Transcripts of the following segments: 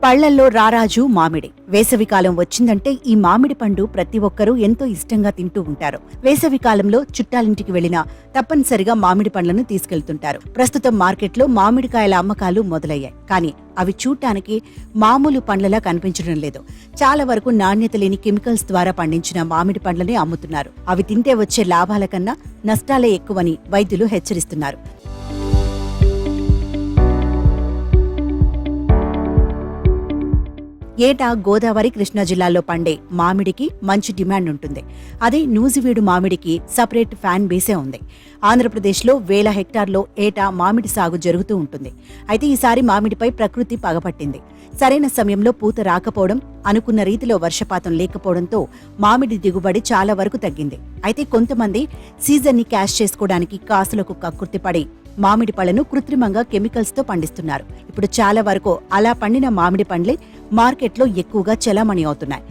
పళ్లల్లో రారాజు మామిడి. వేసవికాలం వచ్చిందంటే ఈ మామిడి పండు ప్రతి ఒక్కరూ ఎంతో ఇష్టంగా తింటూ ఉంటారు. వేసవికాలంలో చుట్టాలింటికి వెళ్లినా తప్పనిసరిగా మామిడి పండ్లను తీసుకెళ్తుంటారు. ప్రస్తుతం మార్కెట్లో మామిడికాయల అమ్మకాలు మొదలయ్యాయి. కానీ అవి చూడటానికి మామూలు పండ్లలా కనిపించడం లేదు. చాలా వరకు నాణ్యత లేని కెమికల్స్ ద్వారా పండించిన మామిడి పండ్లనే అమ్ముతున్నారు. అవి తింటే వచ్చే లాభాల కన్నా నష్టాలే ఎక్కువని వైద్యులు హెచ్చరిస్తున్నారు. ఏటా గోదావరి, కృష్ణా జిల్లాల్లో పండే మామిడికి మంచి డిమాండ్ ఉంటుంది. అదే నూజివీడు మామిడికి సపరేట్ ఫ్యాన్ బేసే ఉంది. ఆంధ్రప్రదేశ్లో వేల హెక్టార్లో ఏటా మామిడి సాగు జరుగుతూ ఉంటుంది. అయితే ఈసారి మామిడిపై ప్రకృతి పగపట్టింది. సరైన సమయంలో పూత రాకపోవడం, అనుకున్న రీతిలో వర్షపాతం లేకపోవడంతో మామిడి దిగుబడి చాలా వరకు తగ్గింది. అయితే కొంతమంది సీజన్ని క్యాష్ చేసుకోవడానికి కాసులకు కక్కుర్తిపడి మామిడి పళ్లను కృత్రిమంగా కెమికల్స్ తో పండిస్తున్నారు. ఇప్పుడు చాలా వరకు అలా పండిన మామిడి పండ్లే మార్కెట్లో ఎక్కువగా చలామణి అవుతున్నాయి.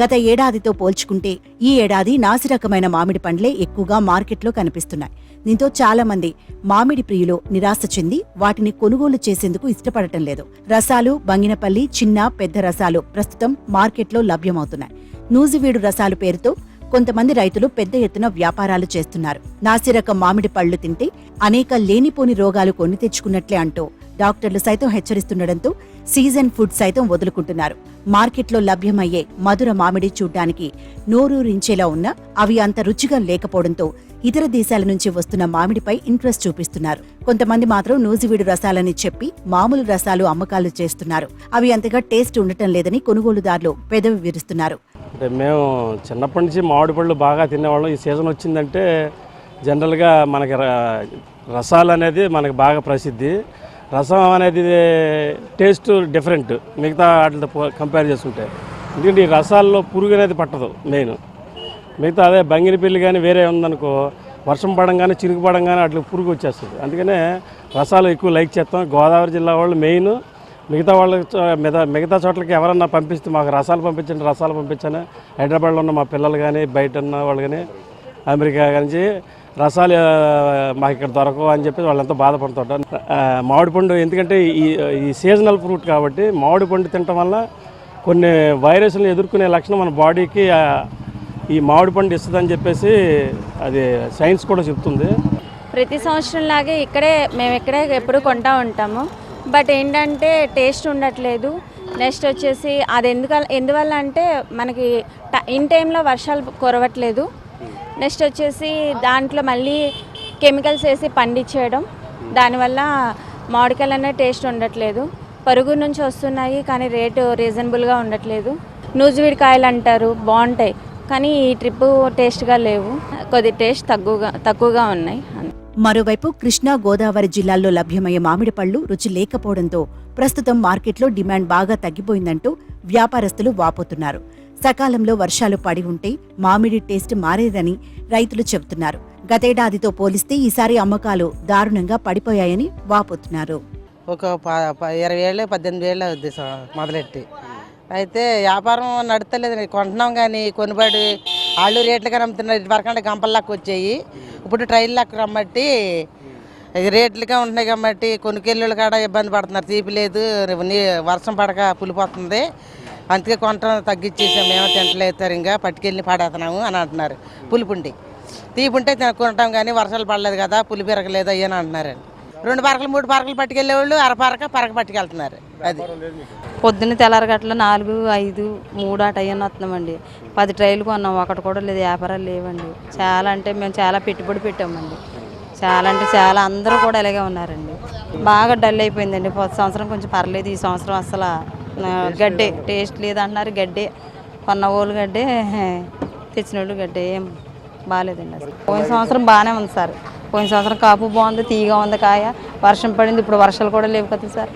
గత ఏడాదితో పోల్చుకుంటే ఈ ఏడాది నాసిరకమైన మామిడి పండ్లే ఎక్కువగా మార్కెట్లో కనిపిస్తున్నాయి. దీంతో చాలా మంది మామిడి ప్రియులు నిరాశ చెంది వాటిని కొనుగోలు చేసేందుకు ఇష్టపడటం లేదు. రసాలు, బంగినపల్లి చిన్న, పెద్ద రసాలు ప్రస్తుతం మార్కెట్లో లభ్యమవుతున్నాయి. నూజివీడు రసాలు పేరుతో కొంతమంది రైతులు పెద్ద ఎత్తున వ్యాపారాలు చేస్తున్నారు. నాసిరకం మామిడి పళ్లు తింటే అనేక లేనిపోని రోగాలు కొని తెచ్చుకున్నట్లే అంటూ డాక్టర్లు సైతం హెచ్చరిస్తుండటంతో సీజన్ ఫుడ్ సైతం వదులుకుంటున్నారు. మార్కెట్లో లభ్యమయ్యే మధుర మామిడి చూడ్డానికి నోరూరించేలా ఉన్నా అవి అంత రుచిగా లేకపోవడంతో ఇతర దేశాల నుంచి వస్తున్న మామిడిపై ఇంట్రెస్ట్ చూపిస్తున్నారు. కొంతమంది మాత్రం నూజివీడు రసాలని చెప్పి మామూలు రసాలు అమ్మకాలు చేస్తున్నారు. అవి అంతగా టేస్ట్ ఉండటం లేదని కొనుగోలుదారులు పెదవి విరుస్తున్నారు. అంటే మేము చిన్నప్పటి నుంచి మామిడి పళ్ళు బాగా తినేవాళ్ళం. ఈ సీజన్ వచ్చిందంటే జనరల్గా మనకి రసాలు అనేది మనకి బాగా ప్రసిద్ధి. రసం అనేది టేస్ట్ డిఫరెంట్ మిగతా వాటితో కంపేర్ చేసుకుంటే. ఎందుకంటే ఈ రసాల్లో పురుగు అనేది పట్టదు మెయిన్. మిగతా అదే బంగినపల్లి కానీ వేరే ఉందనుకో, వర్షం పడంగానే చిరుగు పడంగానే అట్లా పురుగు వచ్చేస్తుంది. అందుకనే రసాలు ఎక్కువ లైక్ చేస్తాం. గోదావరి జిల్లా వాళ్ళు మెయిన్. మిగతా వాళ్ళకి మిగతా చోట్లకి ఎవరన్నా పంపిస్తే మాకు రసాలు పంపించండి. హైదరాబాద్లో ఉన్న మా పిల్లలు కానీ, బయట ఉన్న వాళ్ళు కానీ, అమెరికా కానీ రసాలు మాకు ఇక్కడ దొరకవు అని చెప్పి వాళ్ళంతా బాధపడుతుంటారు. మామిడి పండు ఎందుకంటే ఈ సీజనల్ ఫ్రూట్ కాబట్టి మామిడి పండు తినటం వల్ల కొన్ని వైరస్లను ఎదుర్కొనే లక్షణం మన బాడీకి ఈ మామిడి పండు ఇస్తుందని చెప్పేసి అది సైన్స్ కూడా చెప్తుంది. ప్రతి సంవత్సరం లాగే మేము ఇక్కడే ఎప్పుడు కొంటూ ఉంటాము. బట్ ఏంటంటే టేస్ట్ ఉండట్లేదు. నెక్స్ట్ వచ్చేసి అది ఎందువల్ల అంటే మనకి ఇన్ టైంలో వర్షాలు కురవట్లేదు. నెక్స్ట్ వచ్చేసి దాంట్లో మళ్ళీ కెమికల్స్ వేసి పండించేయడం, దానివల్ల మామిడికాయలు అనే టేస్ట్ ఉండట్లేదు. పరుగు నుంచి వస్తున్నాయి కానీ రేటు రీజనబుల్గా ఉండట్లేదు. నూజివీడి కాయలు అంటారు బాగుంటాయి కానీ ఈ ట్రిప్ టేస్ట్గా లేవు. కొద్ది టేస్ట్ తక్కువగా ఉన్నాయి. మరోవైపు కృష్ణా, గోదావరి జిల్లాల్లో లభ్యమయ్యే మామిడి పళ్లు రుచి లేకపోవడంతో ప్రస్తుతం మార్కెట్లో డిమాండ్ బాగా తగ్గిపోయిందంటూ వ్యాపారస్తులు వాపోతున్నారు. సకాలంలో వర్షాలు పడి ఉంటే మామిడి టేస్ట్ మారేదని రైతులు చెబుతున్నారు. గతేడాదితో పోలిస్తే ఈసారి అమ్మకాలు దారుణంగా పడిపోయాయని వాపోతున్నారు. ఒక 20 ఏళ్ళు 18 ఏళ్ళు అవుద్ది మొదలెట్టి. అయితే వ్యాపారం నడుతలేదు. కొంటున్నాం కానీ కొనుబడి ఆళ్ళు రేట్లుగా అమ్ముతున్నారు. ఇది వరకంటే గంపల్లాగా వచ్చాయి. ఇప్పుడు ట్రైల్ లెక్క రమ్మట్టి రేట్లుగా ఉంటున్నాయి కాబట్టి కొనుకెళ్ళుళ్ళు కాడ ఇబ్బంది పడుతున్నారు. తీపి లేదు, వర్షం పడక పులిపోతుంది. అందుకే కొంట తగ్గించేసాం. మేము తింటలేదు సరిగ్గా పట్టుకెళ్ళి పడేస్తున్నాము అని అంటున్నారు. పులిపుండి తీపుంటే కొంటాం కానీ వర్షాలు పడలేదు కదా, పులి పెరగలేదు అయ్యని అంటున్నారండి. 2 పరకలు 3 పరకలు పట్టుకెళ్ళేవాళ్ళు పరక పట్టుకెళ్తున్నారు. అది పొద్దున్న తెల్లారగట్ల 4, 5, 3 అటు అయ్యని వస్తున్నామండి. 10 ట్రైలు కొన్నాం, ఒకటి కూడా లేదు. వ్యాపారాలు లేవండి. చాలా అంటే మేము చాలా పెట్టుబడి పెట్టామండి. చాలా అంటే చాలా అందరూ కూడా ఇలాగే ఉన్నారండి. బాగా డల్ అయిపోయిందండి. సంవత్సరం కొంచెం పర్లేదు. ఈ సంవత్సరం అసలు గడ్డే టేస్ట్ లేదంటున్నారు. గడ్డే కొన్న వాళ్ళు గడ్డే, తెచ్చిన వాళ్ళు గడ్డే, ఏం బాగాలేదండి అసలు. పోయిన సంవత్సరం బాగానే ఉంది సార్. పోయిన సంవత్సరం కాపు బాగుంది, తీయగా ఉంది కాయ. వర్షం పడింది, ఇప్పుడు వర్షాలు కూడా లేవు కదా సార్.